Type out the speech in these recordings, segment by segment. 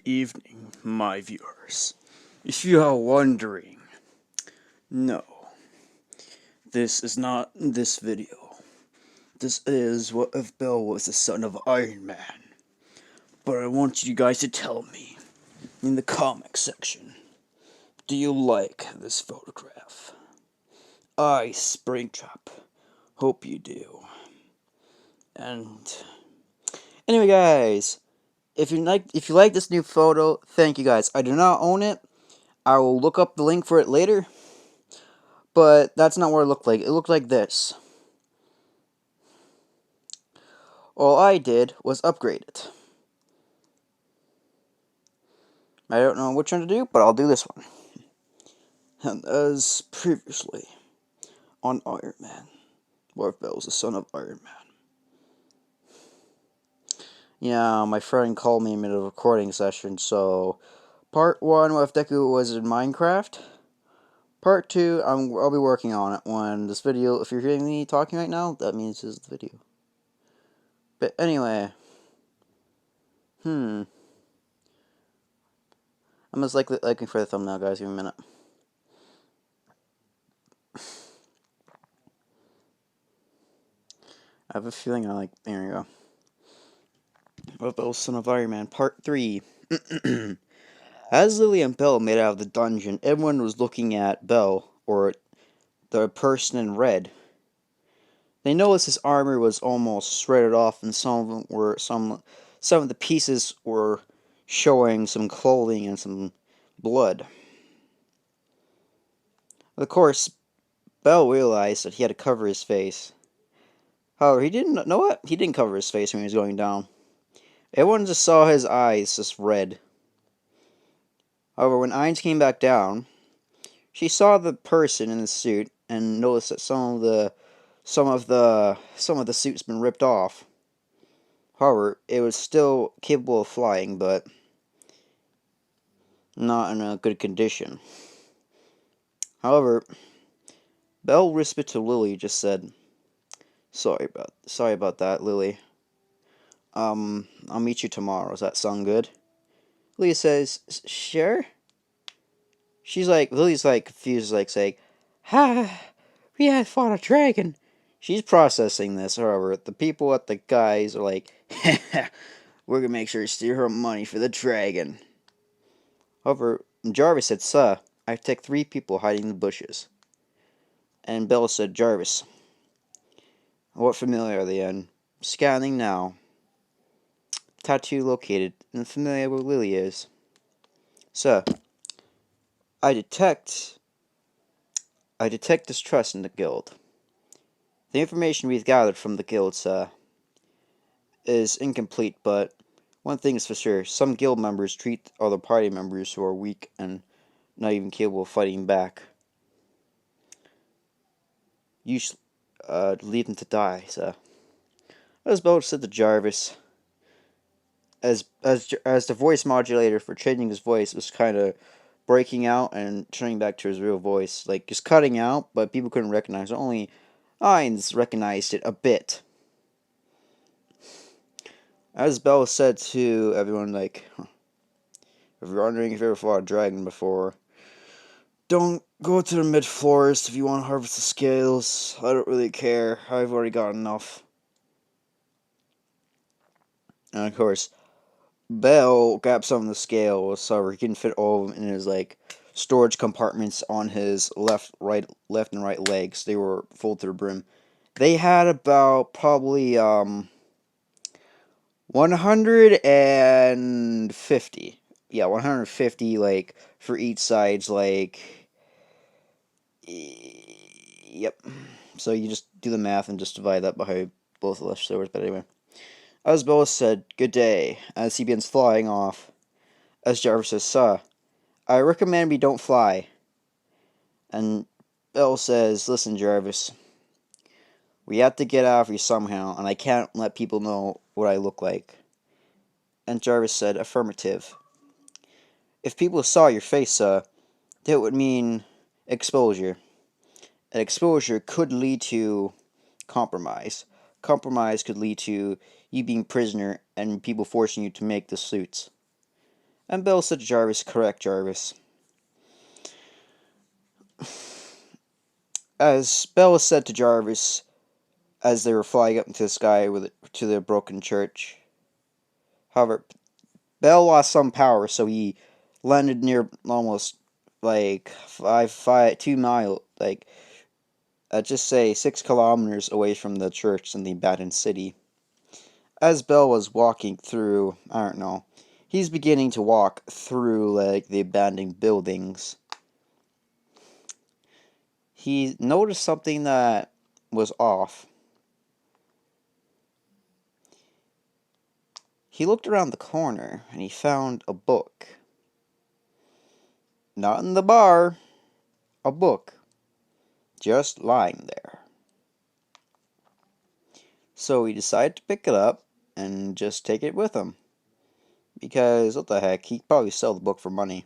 Good evening, my viewers. If you are wondering, no, this is not this video. This is what if Bill was the son of Iron Man. But I want you guys to tell me in the comment section, do you like this photograph? I, Springtrap, hope you do. And anyway, guys, if you like this new photo, thank you guys. I do not own it. I will look up the link for it later. But that's not what it looked like. It looked like this. All I did was upgrade it. I don't know which one to do, but I'll do this one. And as previously on Iron Man, Mark Bell's the son of Iron Man. Yeah, my friend called me in a recording session, so part 1 with Deku was in Minecraft. Part 2, I'll be working on it when this video, if you're hearing me talking right now, that means this is the video. But anyway, I'm just looking for the thumbnail, guys. Give me a minute. I have a feeling there we go. What Bell, Son of Iron Man, Part 3. As Lily and Bell made out of the dungeon, everyone was looking at Bell, or the person in red. They noticed his armor was almost shredded off, and some of the pieces were showing some clothing and some blood. Of course, Bell realized that he had to cover his face. However, he didn't know what? He didn't cover his face when he was going down. Everyone just saw his eyes just red. However, when Ainz came back down, she saw the person in the suit and noticed that some of the suit's been ripped off. However, it was still capable of flying, but not in a good condition. However, Bell whispered to Lily, just said, Sorry about that, Lily. I'll meet you tomorrow. Does that sound good?" Lily says, "Sure." Lily's confused, saying, "Ha, we had fought a dragon." She's processing this, however, the people at the guys are like, "We're gonna make sure to steal her money for the dragon." However, Jarvis said, "Sir, I detect 3 people hiding in the bushes." And Bella said, "Jarvis, what familiar are they in?" "Scanning now." "Tattoo located, and familiar where Lily is." "Sir, I detect distrust in the guild. The information we've gathered from the guild, sir, is incomplete, but one thing is for sure. Some guild members treat other party members who are weak and not even capable of fighting back. You should leave them to die, sir." As Bo said to Jarvis, as the voice modulator for changing his voice was kind of breaking out and turning back to his real voice, just cutting out, but people couldn't recognize it. Only Ainz recognized it a bit. As Bell said to everyone, if you're wondering if you ever fought a dragon before, don't go to the mid-forest if you want to harvest the scales. I don't really care. I've already got enough. And of course, Bell grabbed some of the scales so he can fit all of them in his storage compartments on his left and right legs. They were full to the brim. They had about probably 150. Yeah, 150 for each side's yep. So you just do the math and just divide that by both the left shoulders. But anyway, as Bell said, "Good day," as he begins flying off. As Jarvis says, "Sir, I recommend we don't fly." And Bell says, "Listen, Jarvis, we have to get out of here somehow, and I can't let people know what I look like." And Jarvis said, "Affirmative. If people saw your face, sir, that would mean exposure. And exposure could lead to compromise. Compromise could lead to you being prisoner and people forcing you to make the suits." And Bell said to Jarvis, correct, Jarvis. As Bell said to Jarvis, as they were flying up into the sky to the broken church. However, Bell lost some power, so he landed near almost like 2 miles, like just say 6 kilometers away from the church in the abandoned city. As Bell was walking through, I don't know, he's beginning to walk through like the abandoned buildings. He noticed something that was off. He looked around the corner and he found a book. Not in the bar, a book. Just lying there. So he decided to pick it up and just take it with him. Because, what the heck, he'd probably sell the book for money.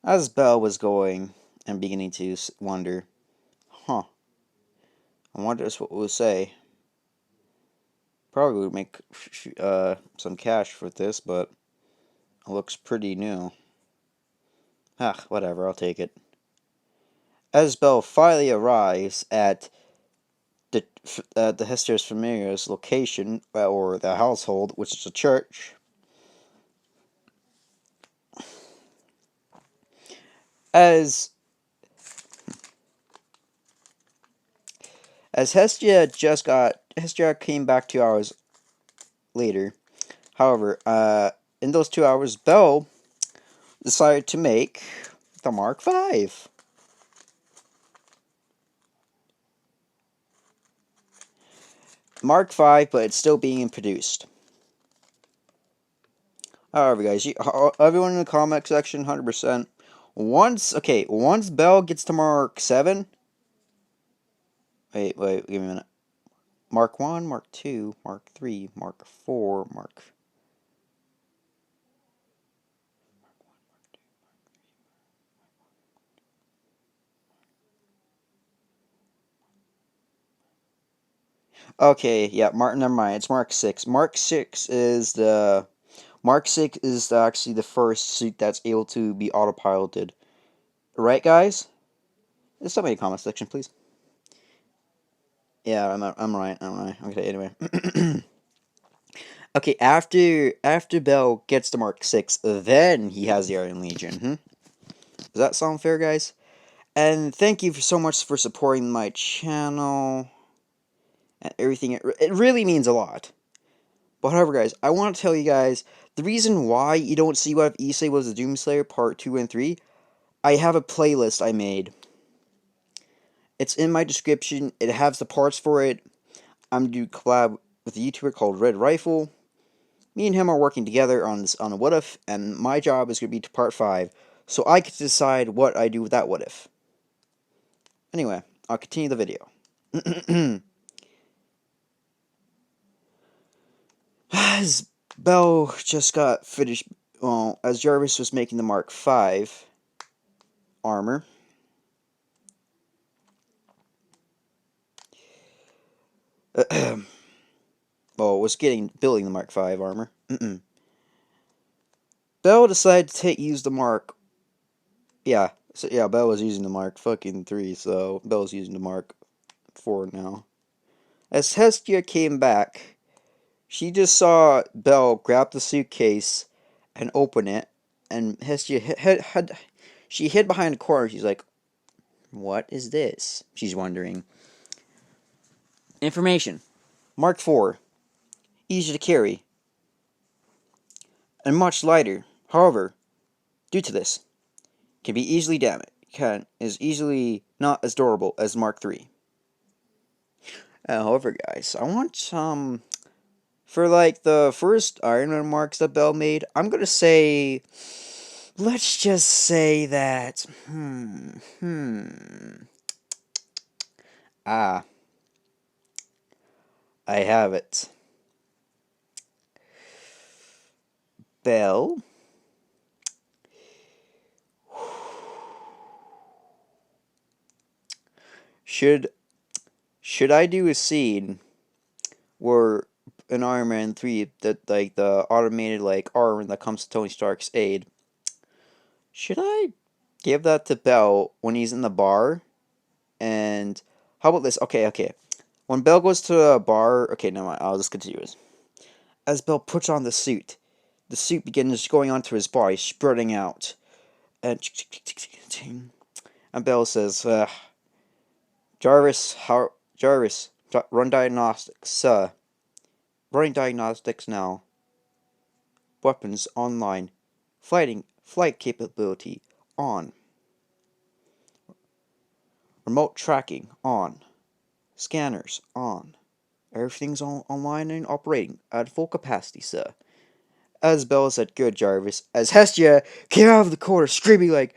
As Bell was going and beginning to wonder, I wonder what it would say. Probably would make some cash for this, but it looks pretty new. Whatever, I'll take it. As Bell finally arrives at the Hester's Familiar's location, or the household, which is a church, as Hestia came back 2 hours later. However, in those 2 hours, Bell decided to make the Mark V. Mark V, but it's still being produced. However, guys, everyone in the comment section, 100%. Once Bell gets to Mark 7. Wait, give me a minute. Mark 1, Mark 2, Mark 3, Mark 4, Mark. Okay, yeah, never mind. It's Mark 6. Mark 6 is actually the first suit that's able to be autopiloted. Right, guys? Just tell me in the comment section, please. Yeah, I'm right. Okay, anyway. Okay, after Bell gets to Mark 6, then he has the Iron Legion. Does that sound fair, guys? And thank you so much for supporting my channel and everything. It really means a lot. But however, guys, I want to tell you guys, the reason why you don't see What If Issei Was a Doomslayer Part 2 and 3, I have a playlist I made. It's in my description. It has the parts for it. I'm going to collab with a YouTuber called Red Rifle. Me and him are working together on a What If, and my job is going to be to Part 5, so I get to decide what I do with that What If. Anyway, I'll continue the video. As Bell just got finished, as Jarvis was making the Mark V armor, was building the Mark V armor. Bell decided to use the Mark. Bell was using the Mark fucking 3, so Bell's using the Mark 4 now. As Hestia came back, she just saw Bell grab the suitcase and open it, and Hestia hid behind a corner. She's like, "What is this?" She's wondering. Information: Mark 4, easy to carry, and much lighter. However, due to this, can be easily damaged. Is easily not as durable as Mark 3. However, guys, I want some. For like the first Iron Man marks that Bell made, I'm gonna say, let's just say that, I have it. Bell. Should I do a scene where in Iron Man 3, that like the automated like arm that comes to Tony Stark's aid. Should I give that to Bell when he's in the bar? And how about this? Okay. When Bell goes to a bar, okay, never mind. I'll just continue this. As Bell puts on the suit begins going onto his body, spurting out. And Bell says, Jarvis, run diagnostics, running diagnostics now. Weapons online. Flight capability on. Remote tracking on. Scanners on. Everything's online and operating at full capacity, sir. As Bell said, good, Jarvis. As Hestia came out of the corner screaming like,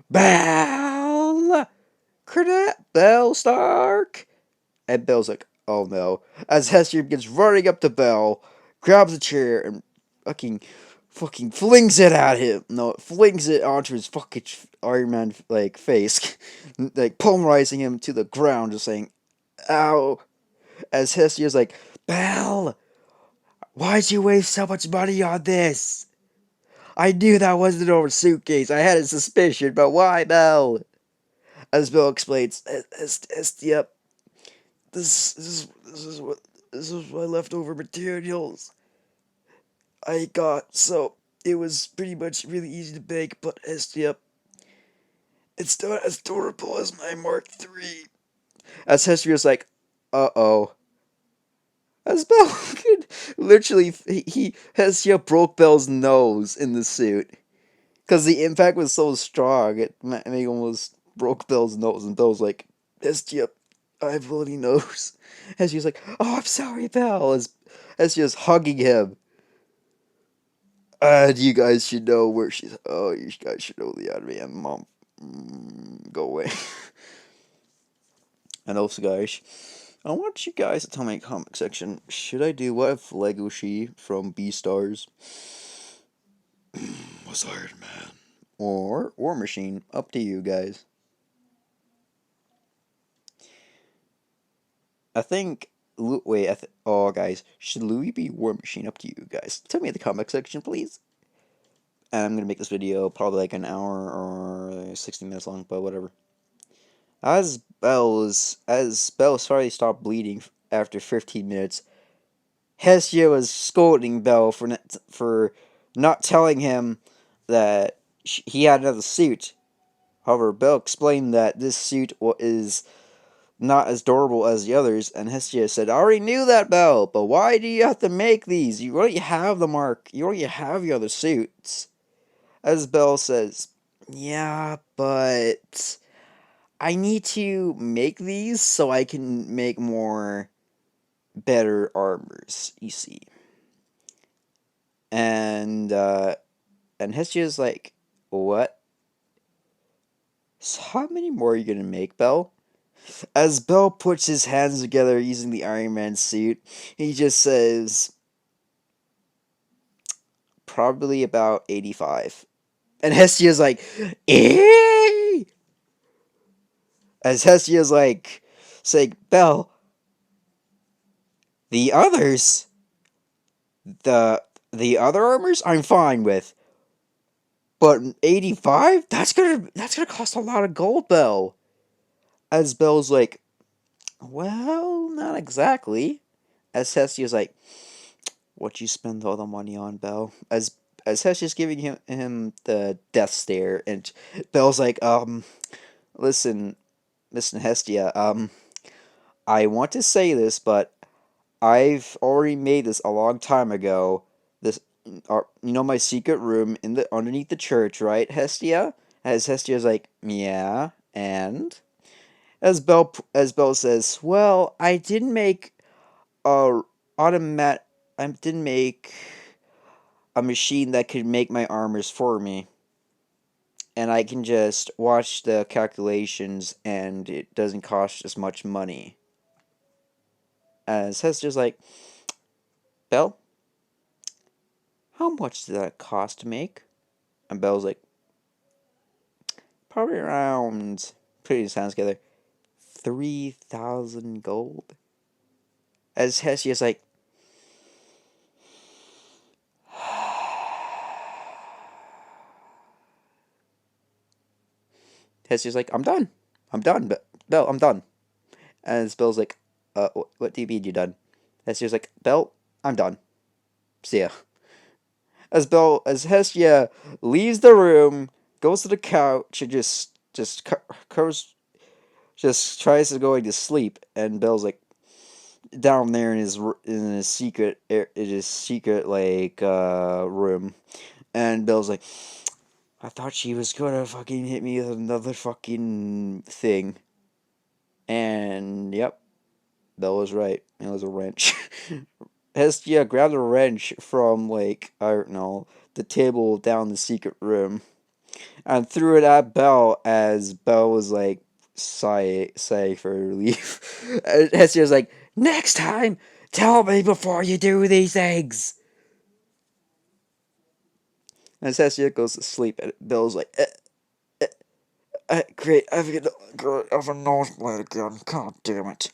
Bell! Bell Stark! And Bell's like, oh no. As Hestia begins running up to Bell, grabs a chair, and fucking flings it at him. No, it flings it onto his fucking Iron Man, like, face. Like, pulverizing him to the ground, just saying, ow. As Hestia's like, Bell! Why'd you waste so much money on this? I knew that wasn't over suitcase. I had a suspicion, but why, Bell? As Bell explains, Hestia, this is my leftover materials I got, so it was pretty much really easy to make, but Hestia, it's not as durable as my Mark III. As Hestia's like, uh-oh. As Bell could literally, Hestia broke Bell's nose in the suit. Because the impact was so strong, it almost broke Bell's nose, and Bell's like, Hestia, I have bloody nose. Hestia's like, oh, I'm sorry, Bell. As Hestia's hugging him. And you guys should know where she's. Oh, you guys should know the anime. Mom, go away. And also, guys, I want you guys to tell me in the comment section, should I do what if Legoshi from Beastars was Iron Man? Or War Machine? Up to you guys. I think. Wait, oh, guys, should Louis be War Machine? Up to you guys. Tell me in the comment section, please. And I'm gonna make this video probably like an hour or 60 minutes long, but whatever. As Bell's finally stopped bleeding after 15 minutes, Hestia was scolding Bell for not telling him that he had another suit. However, Bell explained that this suit is not as durable as the others, and Hestia said, I already knew that, Bell, but why do you have to make these? You already have the mark. You already have the other suits. As Bell says, yeah, but I need to make these so I can make more better armors, you see. And Hestia's like, what? So how many more are you gonna make, Bell? As Bell puts his hands together using the Iron Man suit, he just says, probably about 85. And Hestia's like, eh? As Hestia's like, saying, Bell, the others, the other armors, I'm fine with. But 85? That's gonna cost a lot of gold, Bell. As Bell's like, well, not exactly. As Hestia's like, what you spend all the money on, Bell? As Hestia's giving him the death stare, and Bell's like, listen, Hestia, I want to say this, but I've already made this a long time ago. This, my secret room in the underneath the church, right, Hestia? As Hestia's like, yeah, and as Bell says, well, I didn't make a automat. I didn't make a machine that could make my armors for me, and I can just watch the calculations, and it doesn't cost as much money. As Hestia's like, Bell, how much did that cost to make? And Bell's like, probably around, putting his hands together, 3,000 gold. As Hestia's like, Hester's like, I'm done. I'm done, Belle, I'm done. And Belle's like, what do you mean you're done? Hester's like, Belle, I'm done. See ya. As Hestia leaves the room, goes to the couch, and just tries to go to sleep, and Belle's like down there in his secret like room, and Belle's like, I thought she was gonna fucking hit me with another fucking thing, and yep, Belle was right. It was a wrench. Hestia grabbed a wrench from like I don't know the table down the secret room and threw it at Belle as Belle was like sigh for relief. And Hestia's like, next time, tell me before you do these things. As Hestia goes to sleep, and Belle's like, great, I have a nosebleed again. God damn it.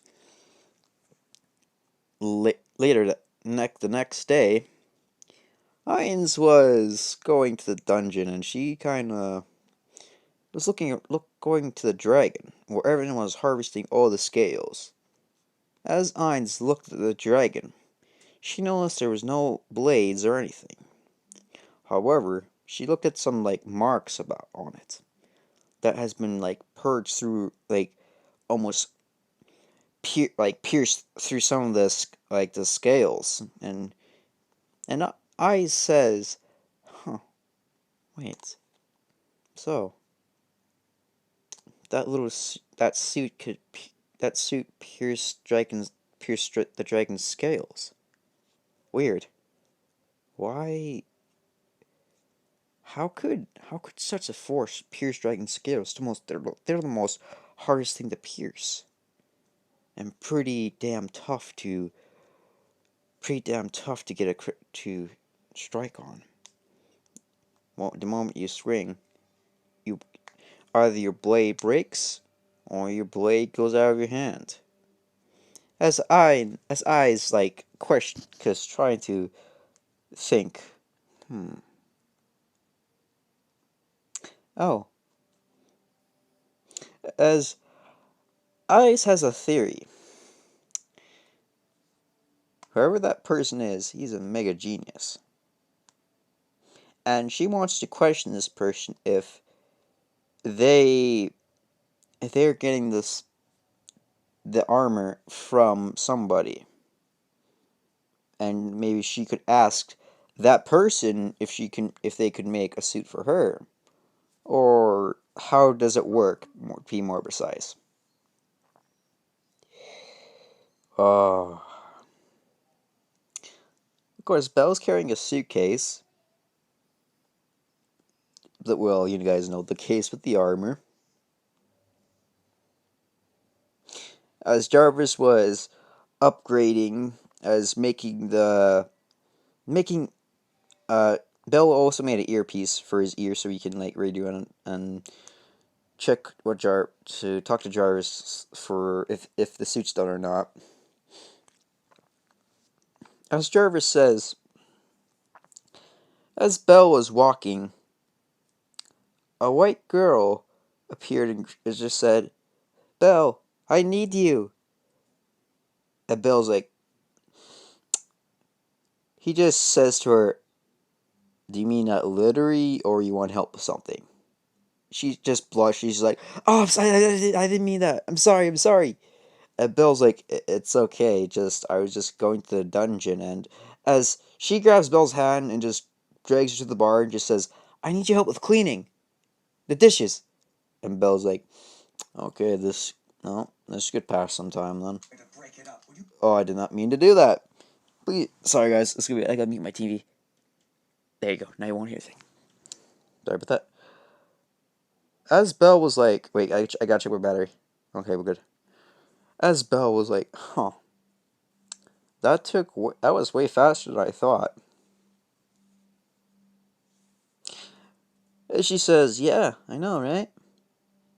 Later, the next day, Hines was going to the dungeon, and she kind of was going to the dragon, where everyone was harvesting all the scales. As Hines looked at the dragon, she noticed there was no blades or anything. However, she looked at some like marks about on it that has been like purged through like almost pierced through some of the scales, and Eyes says, "Huh, wait. So that suit pierced the dragon's scales. Weird. Why? How could such a force pierce dragon's scales? They're the most hardest thing to pierce, and pretty damn tough to get to strike on. Well, the moment you swing, you either your blade breaks or your blade goes out of your hand. As Eyes like question, cause trying to think. Oh, as Eyes has a theory. Whoever that person is, he's a mega genius. And she wants to question this person they if they're getting the armor from somebody. And maybe she could ask that person if they could make a suit for her. Or how does it work? Be more precise. Oh. Of course, Belle's carrying a suitcase. Well, you guys know the case with the armor. As Jarvis was upgrading, as making Belle also made an earpiece for his ear so he can like radio and check to talk to Jarvis for if the suit's done or not. As Jarvis says, as Belle was walking, a white girl appeared and just said, Belle, I need you. And Belle's like, he just says to her, do you mean that literally or you want help with something? She just blushed. She's like, oh, I'm sorry, I didn't mean that. I'm sorry. And Belle's like, it's okay. I was just going to the dungeon. And as she grabs Belle's hand and just drags her to the bar and just says, I need your help with cleaning the dishes. And Belle's like, okay, this could pass sometime then. Oh, I did not mean to do that. Please, sorry guys, I gotta mute my TV. There you go. Now you won't hear a thing. Sorry about that. As Belle was like, wait, I got check my battery. Okay, we're good. As Belle was like, huh, that was way faster than I thought. And she says, yeah, I know, right?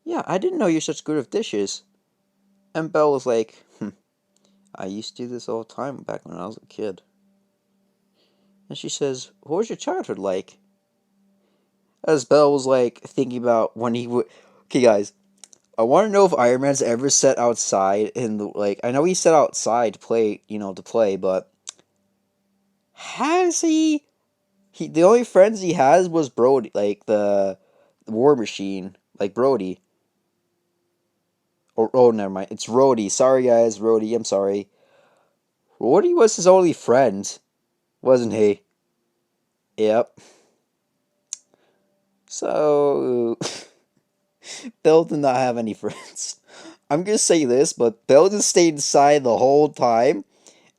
Yeah, I didn't know you're such good at dishes. And Belle was like, I used to do this all the time back when I was a kid. And she says, what was your childhood like? As Belle was like thinking about when Okay, guys. I want to know if Iron Man's ever set outside in the like. I know he set outside to play, to play, but has he? He the only friends he has was Brody, like the War Machine, like Brody. Or oh, never mind. It's Rhodey. Sorry, guys, Rhodey. I'm sorry. Rhodey was his only friend, wasn't he? Yep. So Bill did not have any friends. I'm gonna say this, but Bill just stayed inside the whole time.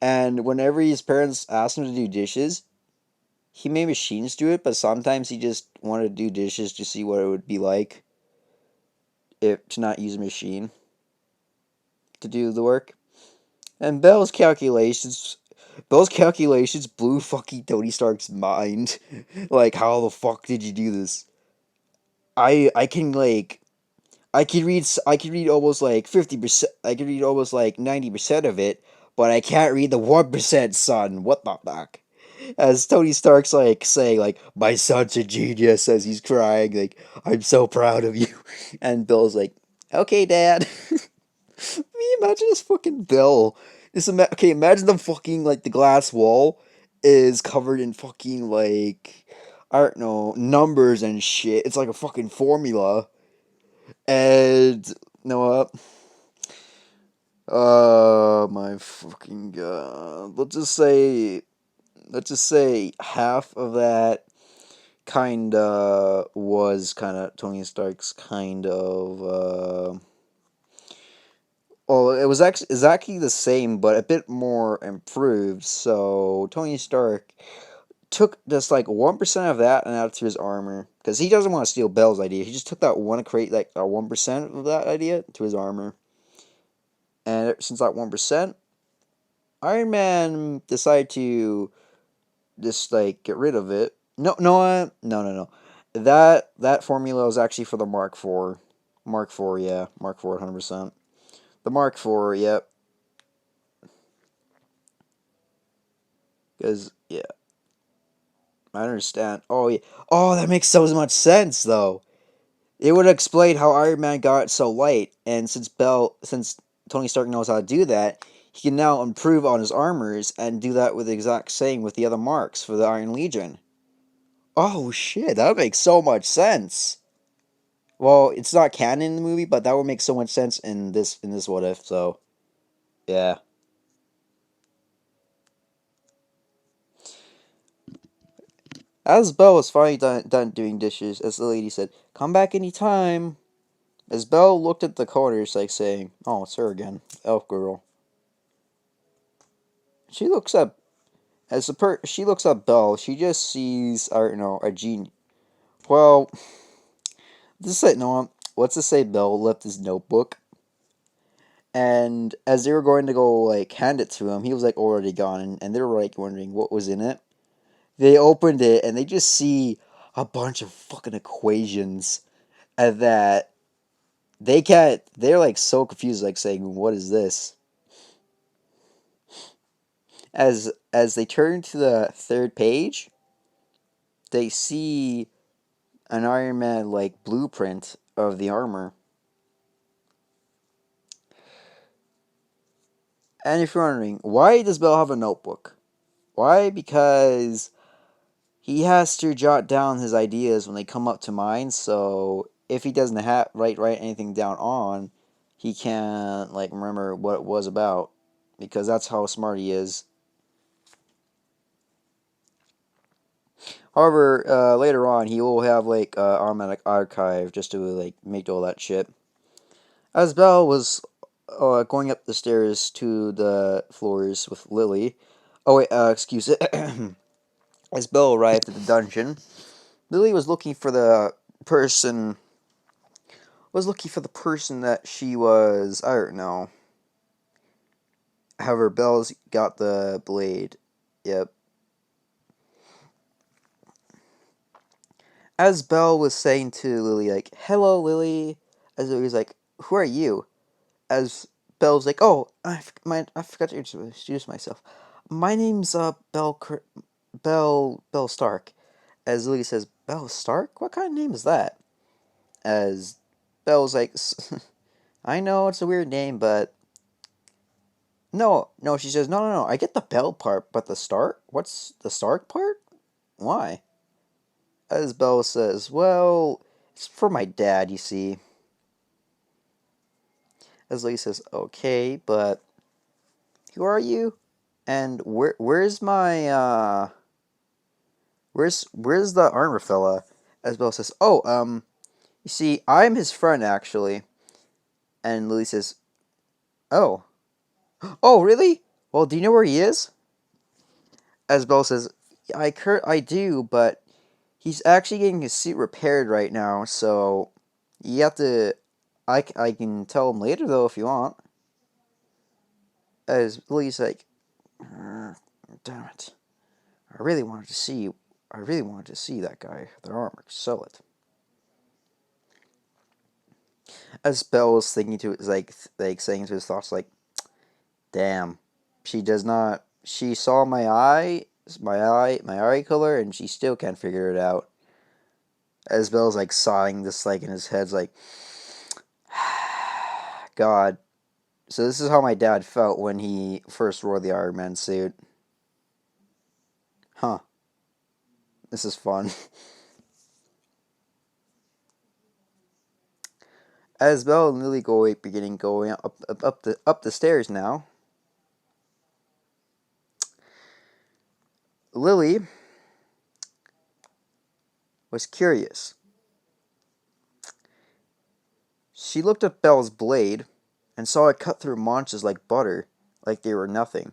And whenever his parents asked him to do dishes, he made machines do it. But sometimes he just wanted to do dishes to see what it would be like if to not use a machine to do the work. And Bell's calculations blew fucking Tony Stark's mind. Like, how the fuck did you do this? I can like I can read almost like 50%. I can read almost like 90% of it, but I can't read the 1%, son. What the fuck? As Tony Stark's like saying like my son's a genius as he's crying like I'm so proud of you, and Bill's like okay, Dad. Can you imagine this fucking Bill? Okay, imagine the fucking like the glass wall is covered in fucking like I don't know numbers and shit. It's like a fucking formula. And you know what? My fucking god. Let's just say half of that kinda was kinda Tony Stark's kind of well, it was actually exactly the same, but a bit more improved. So Tony Stark took just like 1% of that and added to his armor because he doesn't want to steal Bell's idea. He just took that one create like a 1% of that idea to his armor, and since that 1%, Iron Man decided to just like get rid of it. No. That formula was actually for the Mark IV. Mark IV, yeah, Mark IV, 100%. The Mark IV, yep. Because yeah, I understand. Oh yeah. Oh, that makes so much sense though. It would explain how Iron Man got so light, and since Tony Stark knows how to do that, he can now improve on his armors and do that with the exact same with the other marks for the Iron Legion. Oh shit, that makes so much sense. Well, it's not canon in the movie, but that would make so much sense in this what if. So yeah. As Belle was finally done doing dishes, as the lady said, "Come back anytime." As Belle looked at the corners, like saying, "Oh, it's her again, Elf Girl." She looks up she looks up Belle. She just sees, I don't know, a genie. Well, this say no. What's to say? Belle left his notebook, and as they were going to go like hand it to him, he was like already gone, and they were like wondering what was in it. They opened it and they just see a bunch of fucking equations, and that they can't. They're like so confused, like saying, "What is this?" As they turn to the third page, they see an Iron Man like blueprint of the armor. And if you're wondering, why does Bill have a notebook? Why? Because he has to jot down his ideas when they come up to mind. So if he doesn't have write anything down on, he can't like remember what it was about, because that's how smart he is. However, later on he will have like automatic archive just to like make all that shit. As Belle was going up the stairs to the floors with Lily. Oh wait, excuse it. As Belle arrived at the dungeon, Lily person was looking for the person that she was. I don't know. However, Belle's got the blade. Yep. As Belle was saying to Lily, like, "Hello, Lily," as Lily was like, "Who are you?" As Belle's like, "Oh, I forgot to introduce myself. My name's Belle Stark." As Lily says, "Belle Stark? What kind of name is that?" As Belle's like, I know it's a weird name, but no, no. She says, no. I get the Bell part, but the Stark. What's the Stark part? Why? As Belle says, well, it's for my dad. You see. As Lee says, okay, but who are you? And where's my where's the armor fella? As Belle says, oh, you see, I'm his friend actually. And Lily says, oh, oh, really? Well, do you know where he is? As Belle says, I do, but he's actually getting his suit repaired right now, so you have to. I can tell him later though if you want. As Lily's like, damn it. I really wanted to see. I really wanted to see that guy, the armor. Sell it. As Belle was thinking to it, like saying to his thoughts, like, "Damn, she does not. She saw my eye color, and she still can't figure it out." As Belle's like sighing, this like in his head's like, "God." So this is how my dad felt when he first wore the Iron Man suit. Huh. This is fun. As Belle and Lily go beginning going up the stairs now, Lily was curious. She looked at Belle's blade and saw it cut through Monches like butter, like they were nothing.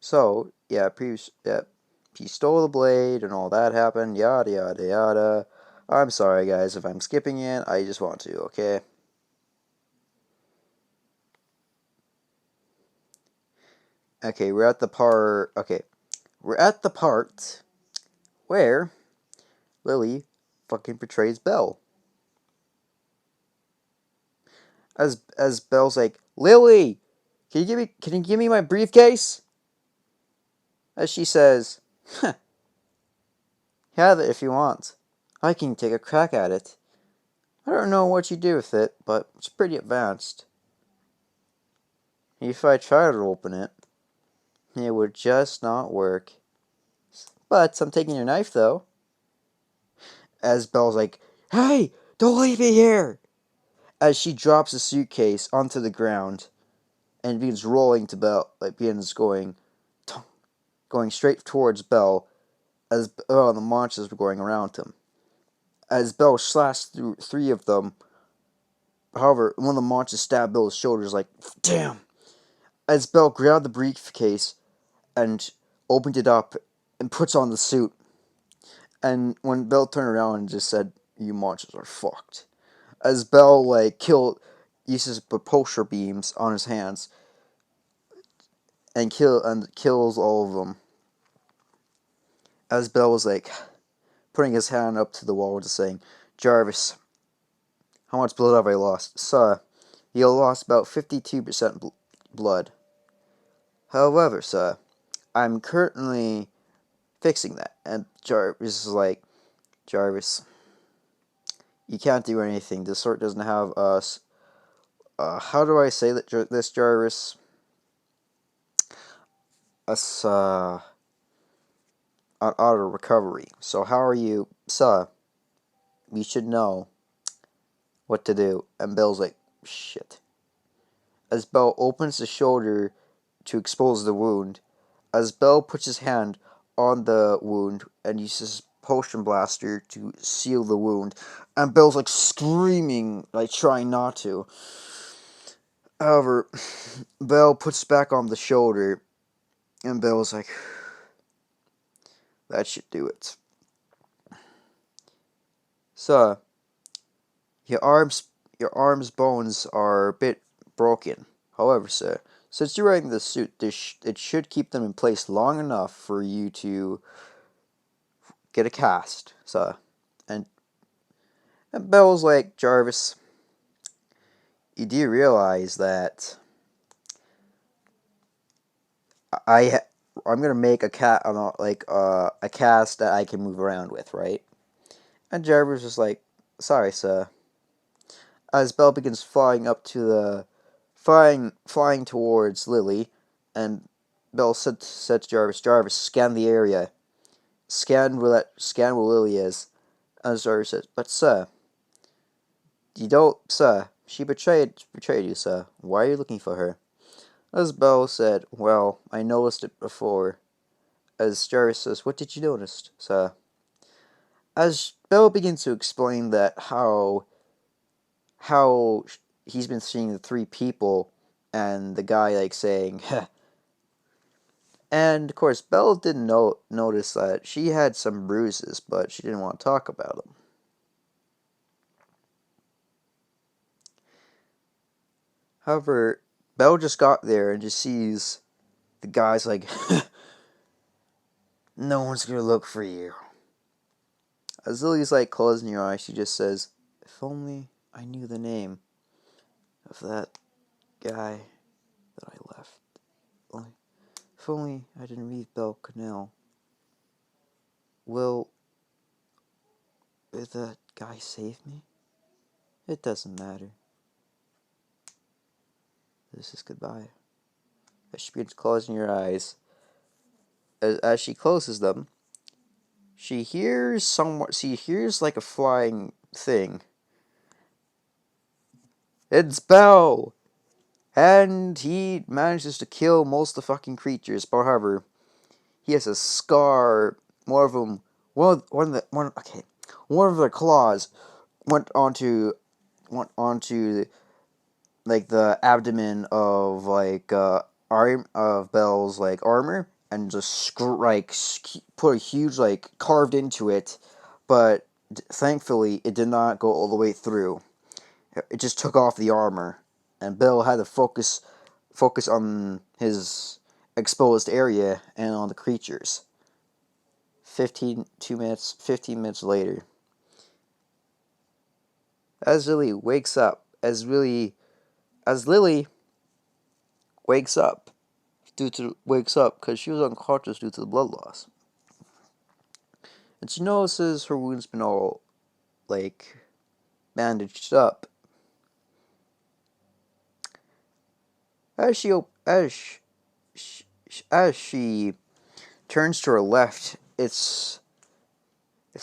So, yeah, she stole the blade and all that happened, yada yada yada. I'm sorry, guys, if I'm skipping it, I just want to, okay? Okay, we're at the part where Lily fucking betrays Belle. As Belle's like, Lily, can you give me my briefcase? As she says, huh, have it if you want. I can take a crack at it. I don't know what you do with it, but it's pretty advanced. If I try to open it, it would just not work. But I'm taking your knife though. As Belle's like, hey, don't leave me here! As she drops the suitcase onto the ground and begins rolling to Belle, like begins going straight towards Belle as the monsters were going around him. As Belle slashed through three of them, however, one of the monsters stabbed Belle's shoulders like, damn! As Belle grabbed the briefcase and opened it up and puts on the suit, and when Belle turned around and just said, you monsters are fucked. As Belle, uses propulsor beams on his hands and kills all of them. As Belle was like, putting his hand up to the wall, just saying, Jarvis, how much blood have I lost? Sir, you lost about 52% blood. However, sir, I'm currently fixing that. And Jarvis is like, Jarvis, you can't do anything. This sort doesn't have us. How do I say this, Jarvis? Us, on auto recovery. So how are you, sir? We should know what to do. And Bill's like, shit. As Bell opens the shoulder to expose the wound, as Bell puts his hand on the wound and uses potion blaster to seal the wound, and Bell's like screaming, like trying not to. However, Bell puts back on the shoulder, and Bell's like, that should do it. So, your arm's bones are a bit broken. However, sir, since you're wearing the suit, it should keep them in place long enough for you to get a cast, sir. And, and Bell's like, Jarvis, you do realize that I I'm gonna make a cast that I can move around with, right? And Jarvis was like, sorry, sir. as Belle begins flying up to the flying towards Lily, and Belle said to Jarvis, scan the area. Scan where Lily is. As Jarvis says, but sir, you don't, sir. She betrayed you, sir. Why are you looking for her? As Belle said, well, I noticed it before. As Jarvis says, what did you notice, sir? As Belle begins to explain that how he's been seeing the three people, and the guy like saying, heh. And of course, Belle didn't notice that she had some bruises, but she didn't want to talk about them. However, Belle just got there and just sees the guy's like, no one's gonna look for you. As Lily's like closing her eyes, she just says, if only I knew the name of that guy that I left. If only I didn't read Belle Connell. Will that guy save me? It doesn't matter. This is goodbye. As she begins closing her eyes, as she closes them, she hears like a flying thing. It's Belle! And he manages to kill most of the fucking creatures, but however, he has a scar. More of them, one of their claws went onto like the abdomen of of Belle's like armor, and just put a huge like carved into it, but thankfully it did not go all the way through. It just took off the armor, and Belle had to focus on his exposed area and on the creatures. 15 minutes later, as Lily wakes up, as Lily wakes up because she was unconscious due to the blood loss, and she notices her wound's been all like bandaged up. As she as she turns to her left, it's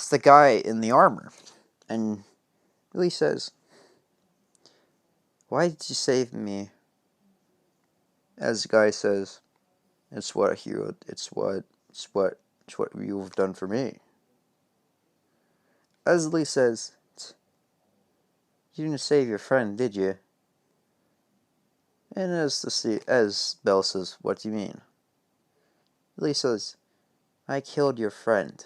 the guy in the armor, and Lily says, "Why did you save me?" As the guy says, "It's what a hero. It's what you've done for me." As Lily says, "You didn't save your friend, did you?" And as Belle says, "What do you mean?" Lily says, "I killed your friend.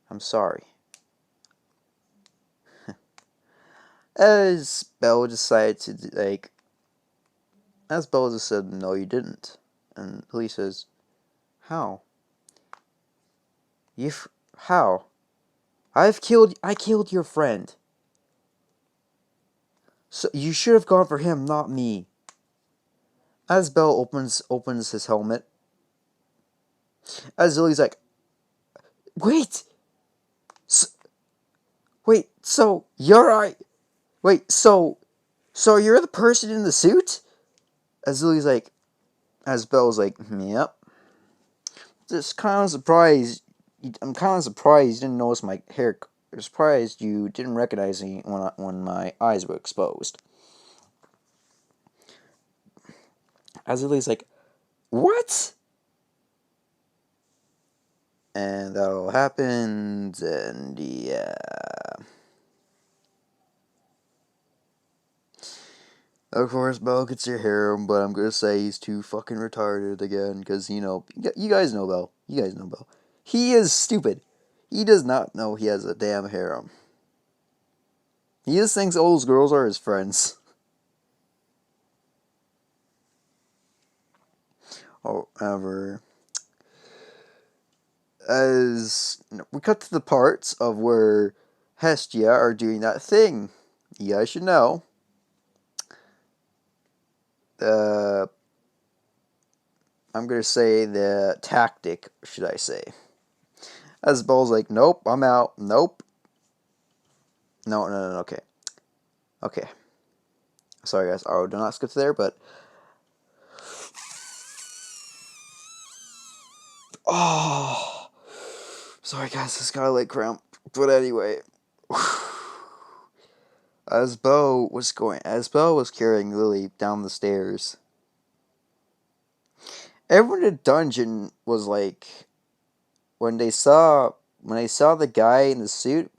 I'm sorry." As Belle decided to as Belle just said, "No, you didn't," and Lily says, "How? How? I killed your friend. So you should have gone for him, not me." As Belle opens his helmet, as Lily's like, "Wait, so, wait, so you're I, wait, so you're the person in the suit?" As Lily's like, as Belle's like, "Yep." Just kind of surprised. I'm kind of surprised you didn't notice my hair. I'm surprised you didn't recognize me when my eyes were exposed. As Lily's like, "What?" And that all happened, and yeah. Of course, Belle gets your hair, but I'm gonna say he's too fucking retarded again, because, you guys know Belle. You guys know Belle. He is stupid. He does not know he has a damn harem. He just thinks all those girls are his friends. However, as we cut to the parts of where Hestia are doing that thing, you guys should know. I'm gonna say the tactic, should I say? As Belle's like, "Nope, I'm out. Nope. No, okay." Okay. Sorry, guys. I do not skip to there, but. Oh. Sorry, guys. This got a leg cramp. But anyway. As Bo was carrying Lily down the stairs, everyone in the dungeon was like, when they saw the guy in the suit,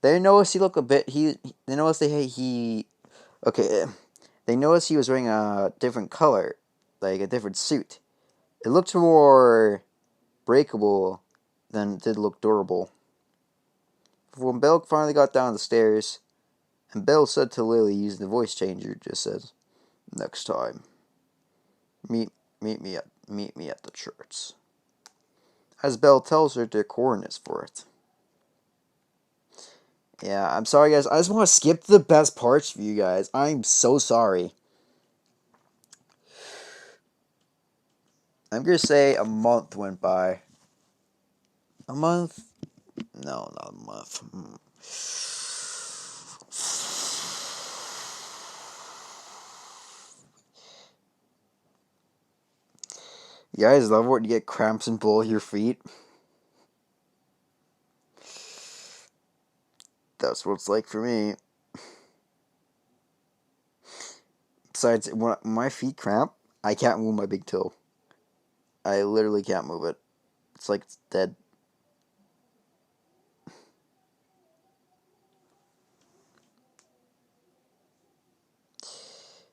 they noticed he looked a bit. They noticed okay. They noticed he was wearing a different color, like a different suit. It looked more breakable than it did look durable. When Bill finally got down the stairs, and Bill said to Lily using the voice changer, just says, "Next time, meet me at the church." As Belle tells her their coordinates for it. Yeah, I'm sorry, guys. I just want to skip the best parts for you guys. I'm so sorry. I'm gonna say a month went by. A month? No, not a month. You guys love when you get cramps in both your feet? That's what it's like for me. Besides, when my feet cramp, I can't move my big toe. I literally can't move it. It's like it's dead.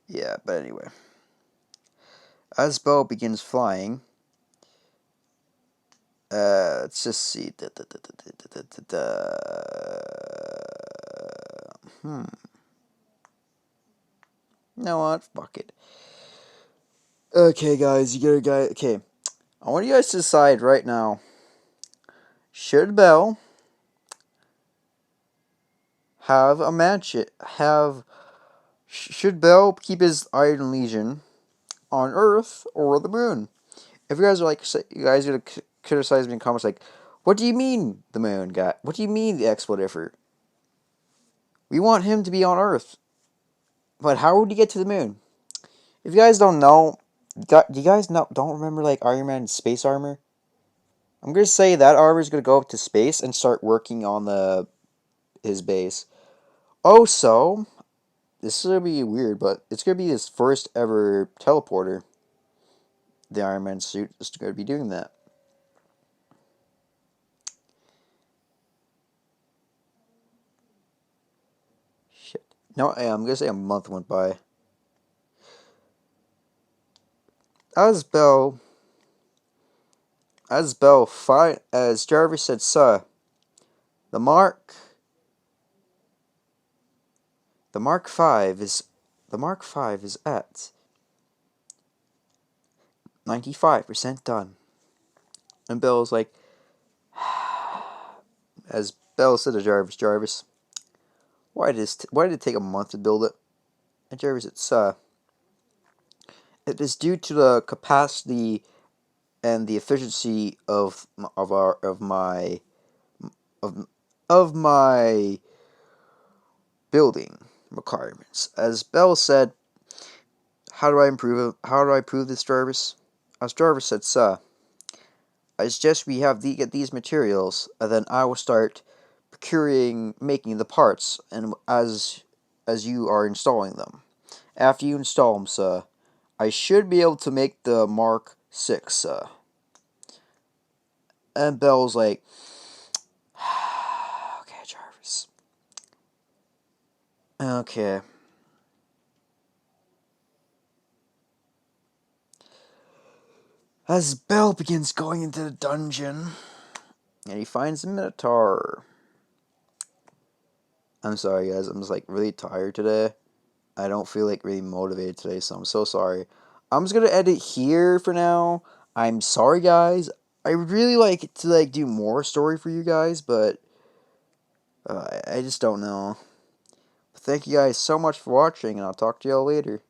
Yeah, but anyway. As Bo begins flying, let's just see. Hmm. You know what? Fuck it. Okay, guys, Okay, I want you guys to decide right now. Should Bell have a mansion? Should Bell keep his Iron Legion on Earth or the Moon? If you guys are like, you guys are gonna criticize me in comments like, what do you mean the Moon, guy? What do you mean the Explorer? We want him to be on Earth, but how would he get to the Moon? If you guys don't know, do you guys don't remember like Iron Man's space armor? I'm gonna say that armor is gonna go up to space and start working on his base. Also, this is gonna be weird, but it's gonna be his first ever teleporter. The Iron Man suit is gonna be doing that. Shit. No, I'm gonna say a month went by. As Bell, as Jarvis said, "Sir, the Mark, the Mark Five is, the Mark Five is at 95% done." And Bell was like, as Bell said to Jarvis, why did it take a month to build it? And Jarvis said, it is due to the capacity and the efficiency of of of my building requirements." As Bell said, "How do I improve it? How do I improve this, Jarvis?" As Jarvis said, "Sir, I suggest we get these materials, and then I will start making the parts, and as you are installing them. After you install them, sir, I should be able to make the Mark 6, sir." And Bell's like, "Okay, Jarvis. Okay." As Bell begins going into the dungeon, and he finds a Minotaur. I'm sorry, guys. I'm just like really tired today. I don't feel like really motivated today, so I'm so sorry. I'm just gonna end it here for now. I'm sorry, guys. I would really like to like do more story for you guys, but I just don't know. Thank you guys so much for watching, and I'll talk to y'all later.